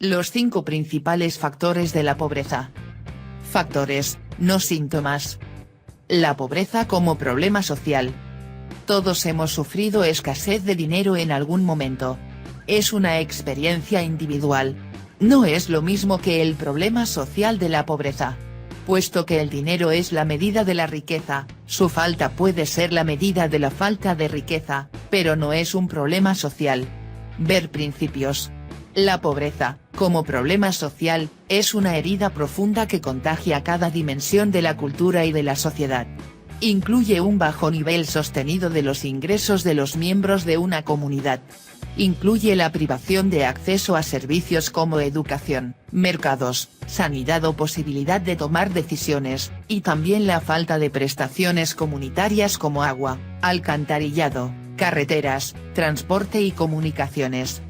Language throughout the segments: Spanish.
Los 5 principales factores de la pobreza. Factores, no síntomas. La pobreza como problema social. Todos hemos sufrido escasez de dinero en algún momento. Es una experiencia individual. No es lo mismo que el problema social de la pobreza. Puesto que el dinero es la medida de la riqueza, su falta puede ser la medida de la falta de riqueza, pero no es un problema social. Ver principios. La pobreza, como problema social, es una herida profunda que contagia cada dimensión de la cultura y de la sociedad. Incluye un bajo nivel sostenido de los ingresos de los miembros de una comunidad. Incluye la privación de acceso a servicios como educación, mercados, sanidad o posibilidad de tomar decisiones, y también la falta de prestaciones comunitarias como agua, alcantarillado, carreteras, transporte y comunicaciones.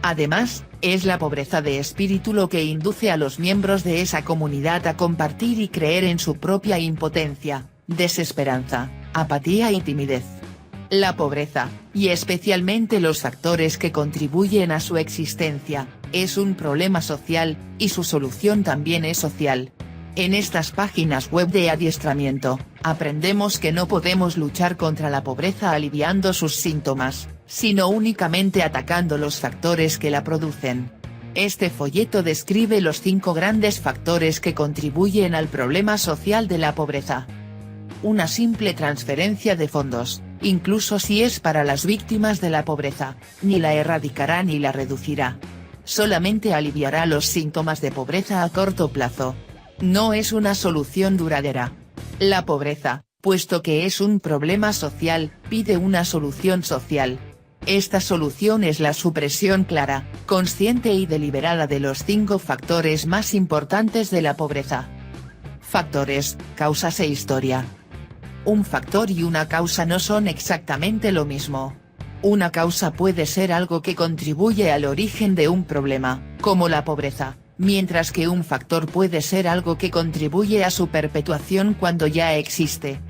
Además, es la pobreza de espíritu lo que induce a los miembros de esa comunidad a compartir y creer en su propia impotencia, desesperanza, apatía y timidez. La pobreza, y especialmente los factores que contribuyen a su existencia, es un problema social, y su solución también es social. En estas páginas web de adiestramiento, aprendemos que no podemos luchar contra la pobreza aliviando sus síntomas, sino únicamente atacando los factores que la producen. Este folleto describe los 5 grandes factores que contribuyen al problema social de la pobreza. Una simple transferencia de fondos, incluso si es para las víctimas de la pobreza, ni la erradicará ni la reducirá. Solamente aliviará los síntomas de pobreza a corto plazo. No es una solución duradera. La pobreza, puesto que es un problema social, pide una solución social. Esta solución es la supresión clara, consciente y deliberada de los 5 factores más importantes de la pobreza. Factores, causas e historia. Un factor y una causa no son exactamente lo mismo. Una causa puede ser algo que contribuye al origen de un problema, como la pobreza, mientras que un factor puede ser algo que contribuye a su perpetuación cuando ya existe.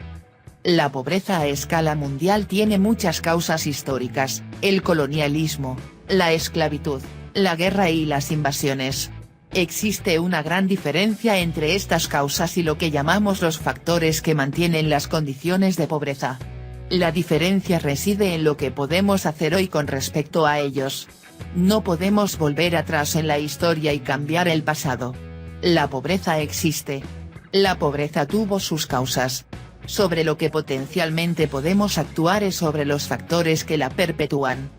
La pobreza a escala mundial tiene muchas causas históricas: el colonialismo, la esclavitud, la guerra y las invasiones. Existe una gran diferencia entre estas causas y lo que llamamos los factores que mantienen las condiciones de pobreza. La diferencia reside en lo que podemos hacer hoy con respecto a ellos. No podemos volver atrás en la historia y cambiar el pasado. La pobreza existe. La pobreza tuvo sus causas. Sobre lo que potencialmente podemos actuar es sobre los factores que la perpetúan.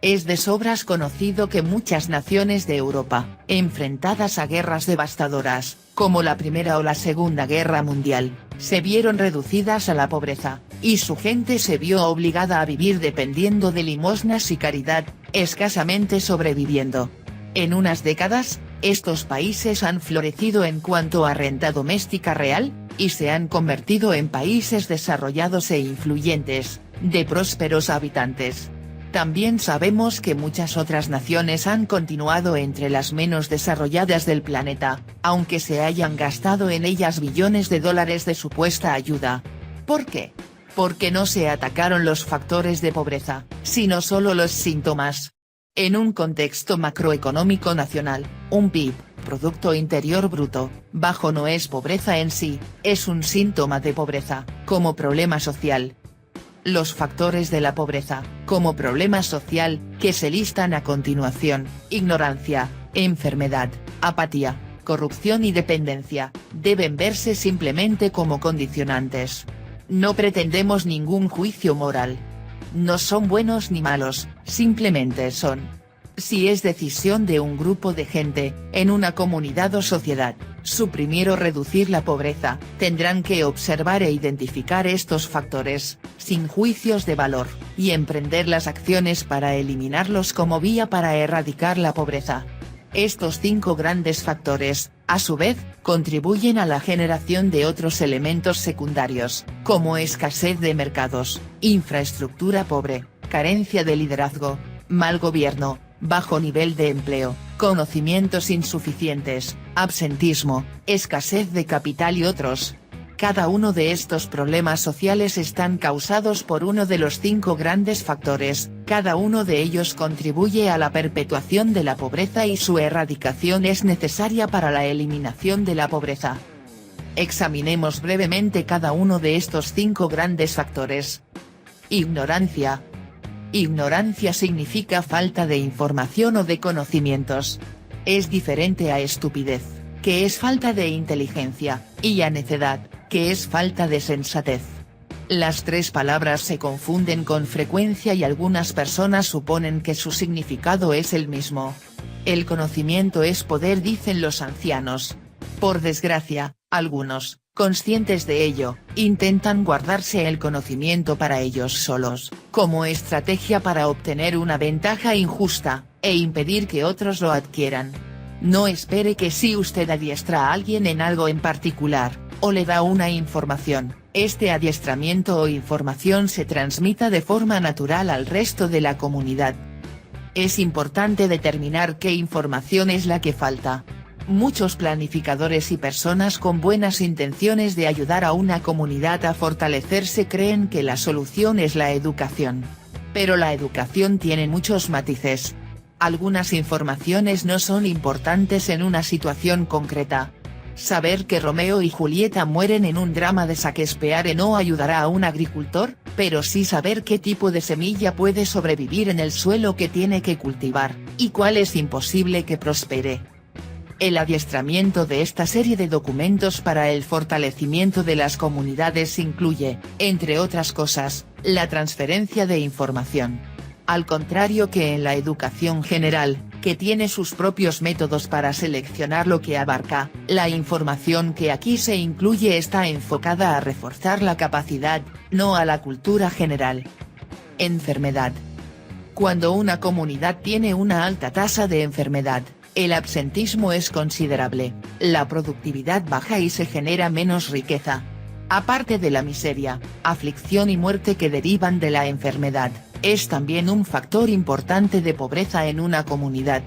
Es de sobras conocido que muchas naciones de Europa, enfrentadas a guerras devastadoras, como la Primera o la Segunda Guerra Mundial, se vieron reducidas a la pobreza, y su gente se vio obligada a vivir dependiendo de limosnas y caridad, escasamente sobreviviendo. En unas décadas, estos países han florecido en cuanto a renta doméstica real, y se han convertido en países desarrollados e influyentes, de prósperos habitantes. También sabemos que muchas otras naciones han continuado entre las menos desarrolladas del planeta, aunque se hayan gastado en ellas billones de dólares de supuesta ayuda. ¿Por qué? Porque no se atacaron los factores de pobreza, sino solo los síntomas. En un contexto macroeconómico nacional, un PIB, Producto Interior Bruto, bajo no es pobreza en sí, es un síntoma de pobreza, como problema social. Los factores de la pobreza, como problema social, que se listan a continuación: ignorancia, enfermedad, apatía, corrupción y dependencia, deben verse simplemente como condicionantes. No pretendemos ningún juicio moral. No son buenos ni malos, simplemente son. Si es decisión de un grupo de gente, en una comunidad o sociedad, suprimir o reducir la pobreza, tendrán que observar e identificar estos factores, sin juicios de valor, y emprender las acciones para eliminarlos como vía para erradicar la pobreza. Estos 5 grandes factores, a su vez, contribuyen a la generación de otros elementos secundarios, como escasez de mercados, infraestructura pobre, carencia de liderazgo, mal gobierno, bajo nivel de empleo, conocimientos insuficientes, absentismo, escasez de capital y otros. Cada uno de estos problemas sociales están causados por uno de los 5 grandes factores, Cada uno de ellos contribuye a la perpetuación de la pobreza y su erradicación es necesaria para la eliminación de la pobreza. Examinemos brevemente cada uno de estos 5 grandes factores. Ignorancia. Ignorancia significa falta de información o de conocimientos. Es diferente a estupidez, que es falta de inteligencia, y a necedad, que es falta de sensatez. Las 3 palabras se confunden con frecuencia y algunas personas suponen que su significado es el mismo. El conocimiento es poder, dicen los ancianos. Por desgracia, algunos, conscientes de ello, intentan guardarse el conocimiento para ellos solos, como estrategia para obtener una ventaja injusta, e impedir que otros lo adquieran. No espere que si usted adiestra a alguien en algo en particular, o le da una información, este adiestramiento o información se transmita de forma natural al resto de la comunidad. Es importante determinar qué información es la que falta. Muchos planificadores y personas con buenas intenciones de ayudar a una comunidad a fortalecerse creen que la solución es la educación. Pero la educación tiene muchos matices. Algunas informaciones no son importantes en una situación concreta. Saber que Romeo y Julieta mueren en un drama de Shakespeare no ayudará a un agricultor, pero sí saber qué tipo de semilla puede sobrevivir en el suelo que tiene que cultivar, y cuál es imposible que prospere. El adiestramiento de esta serie de documentos para el fortalecimiento de las comunidades incluye, entre otras cosas, la transferencia de información. Al contrario que en la educación general, que tiene sus propios métodos para seleccionar lo que abarca, la información que aquí se incluye está enfocada a reforzar la capacidad, no a la cultura general. Enfermedad. Cuando una comunidad tiene una alta tasa de enfermedad, el absentismo es considerable, la productividad baja y se genera menos riqueza. Aparte de la miseria, aflicción y muerte que derivan de la enfermedad, es también un factor importante de pobreza en una comunidad.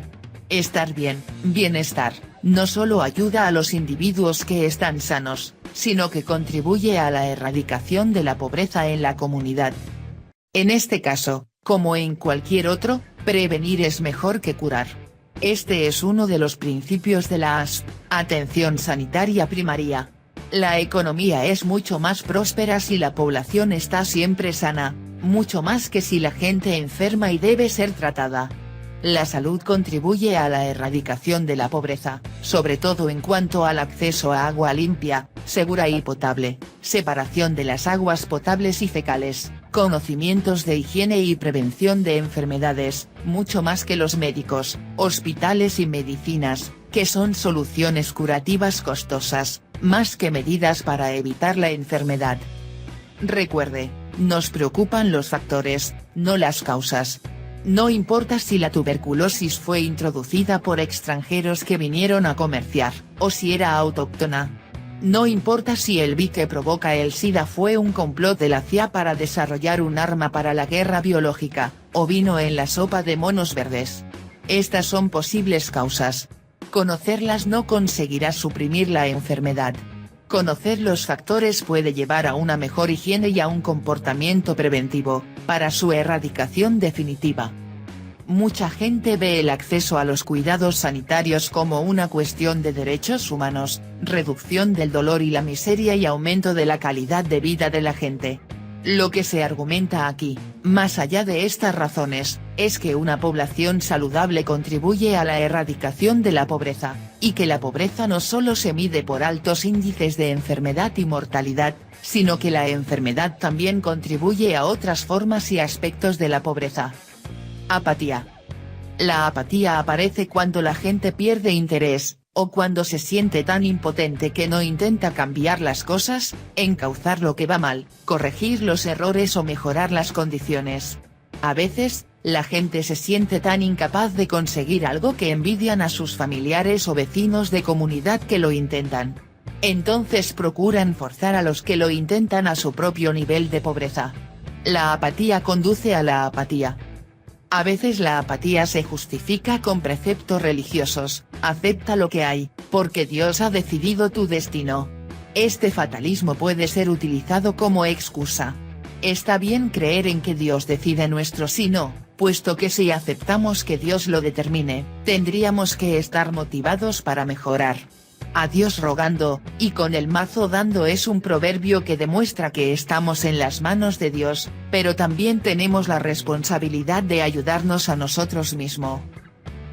Estar bien, bienestar, no solo ayuda a los individuos que están sanos, sino que contribuye a la erradicación de la pobreza en la comunidad. En este caso, como en cualquier otro, prevenir es mejor que curar. Este es uno de los principios de la ASP, atención sanitaria primaria. La economía es mucho más próspera si la población está siempre sana, mucho más que si la gente enferma y debe ser tratada. La salud contribuye a la erradicación de la pobreza, sobre todo en cuanto al acceso a agua limpia, segura y potable, separación de las aguas potables y fecales, conocimientos de higiene y prevención de enfermedades, mucho más que los médicos, hospitales y medicinas, que son soluciones curativas costosas, más que medidas para evitar la enfermedad. Recuerde, nos preocupan los factores, no las causas. No importa si la tuberculosis fue introducida por extranjeros que vinieron a comerciar, o si era autóctona. No importa si el VIH que provoca el SIDA fue un complot de la CIA para desarrollar un arma para la guerra biológica, o vino en la sopa de monos verdes. Estas son posibles causas. Conocerlas no conseguirá suprimir la enfermedad. Conocer los factores puede llevar a una mejor higiene y a un comportamiento preventivo, para su erradicación definitiva. Mucha gente ve el acceso a los cuidados sanitarios como una cuestión de derechos humanos, reducción del dolor y la miseria y aumento de la calidad de vida de la gente. Lo que se argumenta aquí, más allá de estas razones, es que una población saludable contribuye a la erradicación de la pobreza, y que la pobreza no solo se mide por altos índices de enfermedad y mortalidad, sino que la enfermedad también contribuye a otras formas y aspectos de la pobreza. Apatía. La apatía aparece cuando la gente pierde interés, o cuando se siente tan impotente que no intenta cambiar las cosas, encauzar lo que va mal, corregir los errores o mejorar las condiciones. A veces, la gente se siente tan incapaz de conseguir algo que envidian a sus familiares o vecinos de comunidad que lo intentan. Entonces procuran forzar a los que lo intentan a su propio nivel de pobreza. La apatía conduce a la apatía. A veces la apatía se justifica con preceptos religiosos, acepta lo que hay, porque Dios ha decidido tu destino. Este fatalismo puede ser utilizado como excusa. Está bien creer en que Dios decide nuestro sí no, puesto que si aceptamos que Dios lo determine, tendríamos que estar motivados para mejorar. A Dios rogando, y con el mazo dando es un proverbio que demuestra que estamos en las manos de Dios, pero también tenemos la responsabilidad de ayudarnos a nosotros mismos.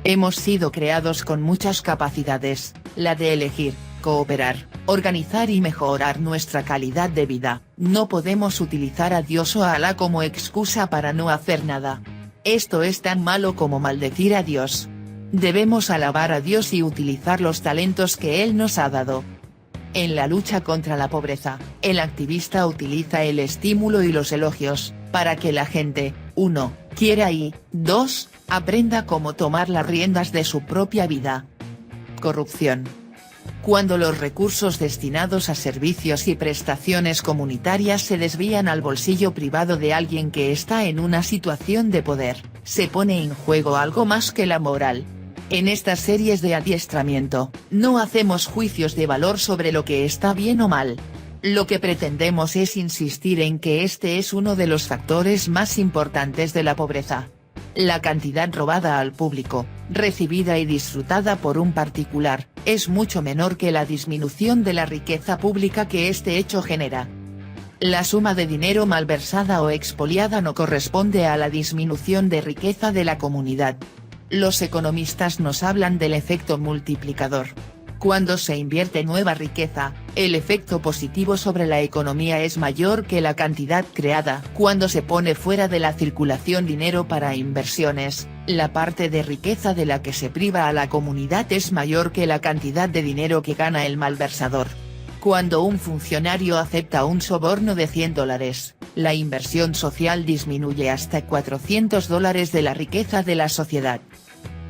Hemos sido creados con muchas capacidades, la de elegir, cooperar, organizar y mejorar nuestra calidad de vida. No podemos utilizar a Dios o a Alá como excusa para no hacer nada. Esto es tan malo como maldecir a Dios. Debemos alabar a Dios y utilizar los talentos que Él nos ha dado. En la lucha contra la pobreza, el activista utiliza el estímulo y los elogios, para que la gente, 1, quiera y, 2, aprenda cómo tomar las riendas de su propia vida. Corrupción. Cuando los recursos destinados a servicios y prestaciones comunitarias se desvían al bolsillo privado de alguien que está en una situación de poder, se pone en juego algo más que la moral. En estas series de adiestramiento, no hacemos juicios de valor sobre lo que está bien o mal. Lo que pretendemos es insistir en que este es uno de los factores más importantes de la pobreza. La cantidad robada al público, recibida y disfrutada por un particular, es mucho menor que la disminución de la riqueza pública que este hecho genera. La suma de dinero malversada o expoliada no corresponde a la disminución de riqueza de la comunidad. Los economistas nos hablan del efecto multiplicador. Cuando se invierte nueva riqueza, el efecto positivo sobre la economía es mayor que la cantidad creada. Cuando se pone fuera de la circulación dinero para inversiones, la parte de riqueza de la que se priva a la comunidad es mayor que la cantidad de dinero que gana el malversador. Cuando un funcionario acepta un soborno de $100, la inversión social disminuye hasta $400 de la riqueza de la sociedad.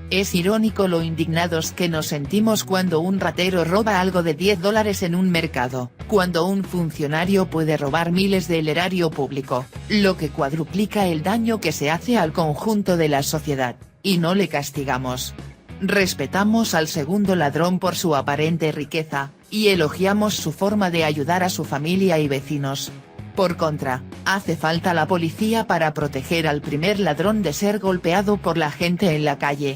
Es irónico lo indignados que nos sentimos cuando un ratero roba algo de $10 en un mercado, cuando un funcionario puede robar miles del erario público, lo que cuadruplica el daño que se hace al conjunto de la sociedad, y no le castigamos. Respetamos al segundo ladrón por su aparente riqueza, y elogiamos su forma de ayudar a su familia y vecinos. Por contra, hace falta la policía para proteger al primer ladrón de ser golpeado por la gente en la calle.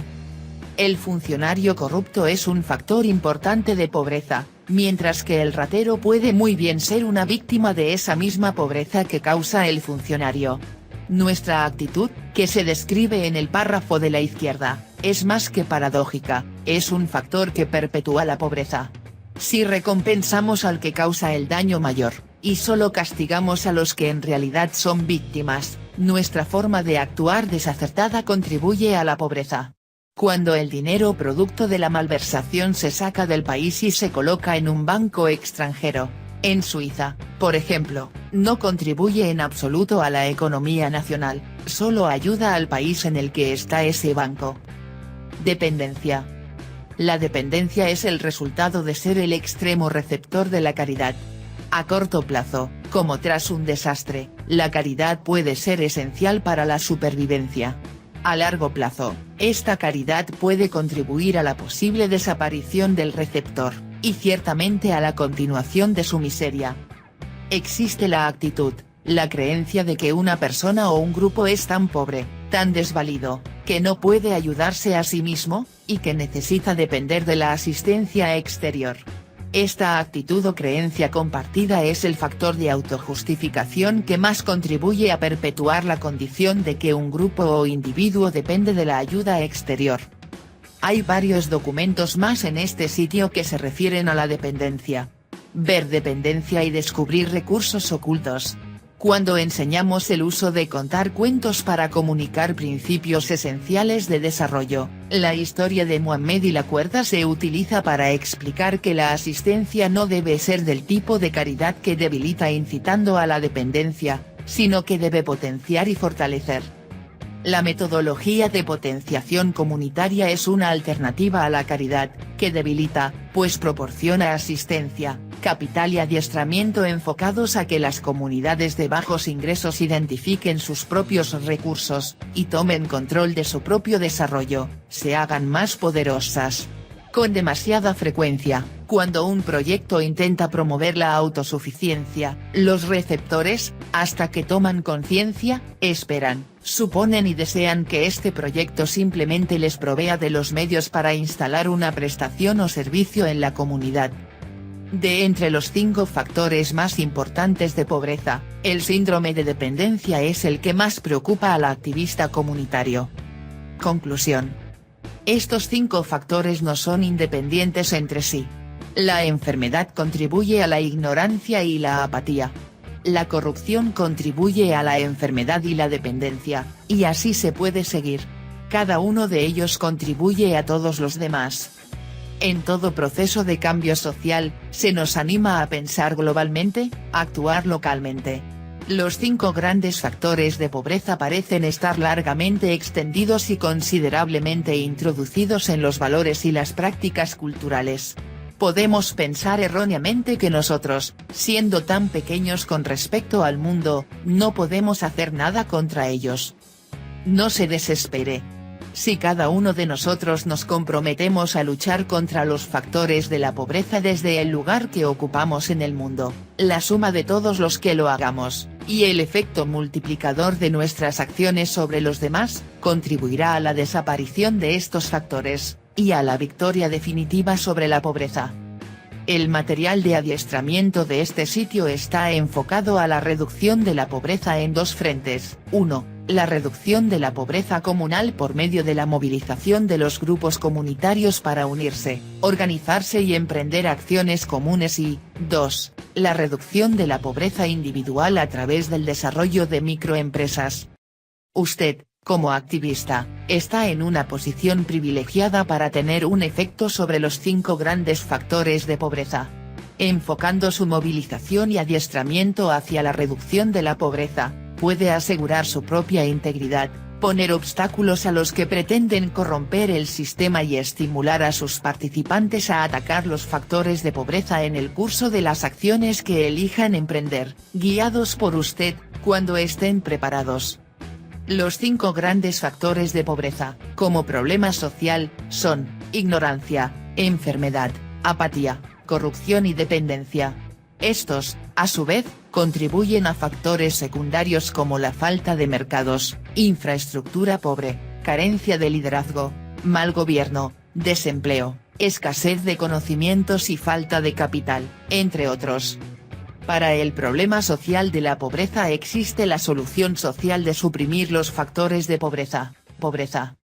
El funcionario corrupto es un factor importante de pobreza, mientras que el ratero puede muy bien ser una víctima de esa misma pobreza que causa el funcionario. Nuestra actitud, que se describe en el párrafo de la izquierda, es más que paradójica, es un factor que perpetúa la pobreza. Si recompensamos al que causa el daño mayor, y solo castigamos a los que en realidad son víctimas, nuestra forma de actuar desacertada contribuye a la pobreza. Cuando el dinero producto de la malversación se saca del país y se coloca en un banco extranjero, en Suiza, por ejemplo, no contribuye en absoluto a la economía nacional, solo ayuda al país en el que está ese banco. Dependencia. La dependencia es el resultado de ser el extremo receptor de la caridad. A corto plazo, como tras un desastre, la caridad puede ser esencial para la supervivencia. A largo plazo, esta caridad puede contribuir a la posible desaparición del receptor, y ciertamente a la continuación de su miseria. Existe la actitud, la creencia de que una persona o un grupo es tan pobre, tan desvalido, que no puede ayudarse a sí mismo, y que necesita depender de la asistencia exterior. Esta actitud o creencia compartida es el factor de autojustificación que más contribuye a perpetuar la condición de que un grupo o individuo depende de la ayuda exterior. Hay varios documentos más en este sitio que se refieren a la dependencia. Ver dependencia y descubrir recursos ocultos. Cuando enseñamos el uso de contar cuentos para comunicar principios esenciales de desarrollo, la historia de Muhammad y la cuerda se utiliza para explicar que la asistencia no debe ser del tipo de caridad que debilita incitando a la dependencia, sino que debe potenciar y fortalecer. La metodología de potenciación comunitaria es una alternativa a la caridad, que debilita, pues proporciona asistencia, capital y adiestramiento enfocados a que las comunidades de bajos ingresos identifiquen sus propios recursos, y tomen control de su propio desarrollo, se hagan más poderosas. Con demasiada frecuencia, cuando un proyecto intenta promover la autosuficiencia, los receptores, hasta que toman conciencia, esperan, suponen y desean que este proyecto simplemente les provea de los medios para instalar una prestación o servicio en la comunidad. De entre los 5 factores más importantes de pobreza, el síndrome de dependencia es el que más preocupa al activista comunitario. Conclusión. Estos 5 factores no son independientes entre sí. La enfermedad contribuye a la ignorancia y la apatía. La corrupción contribuye a la enfermedad y la dependencia, y así se puede seguir. Cada uno de ellos contribuye a todos los demás. En todo proceso de cambio social, se nos anima a pensar globalmente, a actuar localmente. Los 5 grandes factores de pobreza parecen estar largamente extendidos y considerablemente introducidos en los valores y las prácticas culturales. Podemos pensar erróneamente que nosotros, siendo tan pequeños con respecto al mundo, no podemos hacer nada contra ellos. No se desespere. Si cada uno de nosotros nos comprometemos a luchar contra los factores de la pobreza desde el lugar que ocupamos en el mundo, la suma de todos los que lo hagamos, y el efecto multiplicador de nuestras acciones sobre los demás, contribuirá a la desaparición de estos factores, y a la victoria definitiva sobre la pobreza. El material de adiestramiento de este sitio está enfocado a la reducción de la pobreza en 2 frentes. 1. La reducción de la pobreza comunal por medio de la movilización de los grupos comunitarios para unirse, organizarse y emprender acciones comunes y, 2. La reducción de la pobreza individual a través del desarrollo de microempresas. Usted, como activista, está en una posición privilegiada para tener un efecto sobre los 5 grandes factores de pobreza. Enfocando su movilización y adiestramiento hacia la reducción de la pobreza, puede asegurar su propia integridad, poner obstáculos a los que pretenden corromper el sistema y estimular a sus participantes a atacar los factores de pobreza en el curso de las acciones que elijan emprender, guiados por usted, cuando estén preparados. Los 5 grandes factores de pobreza, como problema social, son, ignorancia, enfermedad, apatía, corrupción y dependencia. Estos, a su vez, contribuyen a factores secundarios como la falta de mercados, infraestructura pobre, carencia de liderazgo, mal gobierno, desempleo, escasez de conocimientos y falta de capital, entre otros. Para el problema social de la pobreza existe la solución social de suprimir los factores de pobreza.